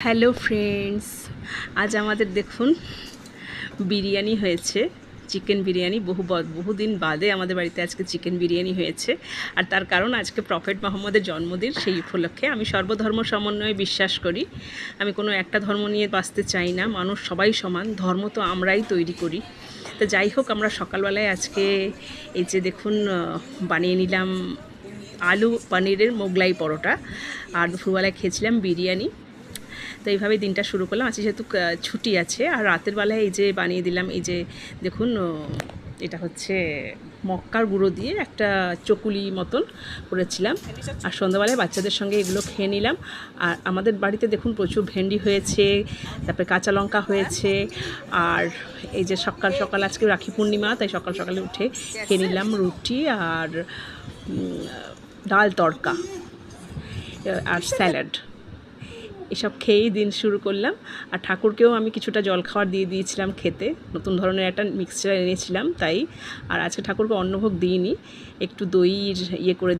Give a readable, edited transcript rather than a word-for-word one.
Hello friends, আজ আমাদের দেখুন বিরিয়ানি হয়েছে, চিকেন বিরিয়ানি। বহুদিন বাদে আমাদের বাড়িতে আজকে চিকেন বিরিয়ানি হয়েছে। আর তার কারণ আজকে প্রফেট মোহাম্মদের জন্মদিন। সেই উপলক্ষে আমি সর্বধর্ম সমন্বয়ে বিশ্বাস করি। আমি কোনো একটা ধর্ম নিয়ে বাঁচতে চাই না, মানুষ সবাই সমান, ধর্ম তো আমরাই তৈরি করি। তো যাই হোক, আমরা সকালবেলায় আজকে এই যে দেখুন বানিয়ে নিলাম আলু পনিরের মোগলাই পরোটা, আর দুপুরবেলায় খেয়েছিলাম বিরিয়ানি। তো এইভাবেই দিনটা শুরু করলাম। আজকে যেহেতু ছুটি আছে, আর রাতের বেলায় এই যে বানিয়ে দিলাম, এই যে দেখুন এটা হচ্ছে মক্কার গুঁড়ো দিয়ে একটা চকুলি মতন করেছিলাম, আর সন্ধ্যাবেলায় বাচ্চাদের সঙ্গে এগুলো খেয়ে নিলাম। আর আমাদের বাড়িতে দেখুন প্রচুর ভেন্ডি হয়েছে, তারপরে কাঁচা লঙ্কা হয়েছে। আর এই যে সকাল সকাল আজকে রাখি পূর্ণিমা, তাই সকাল সকালে উঠে খেয়ে নিলাম রুটি আর ডাল তড়কা আর স্যালাড। এসব খেয়েই দিন শুরু করলাম। আর ঠাকুরকেও আমি কিছুটা জলখাবার দিয়ে দিয়েছিলাম খেতে, নতুন ধরনের একটা মিক্সচার এনেছিলাম তাই। আর আজকে ঠাকুরকে অন্নভোগ দিইনি, একটু দই করে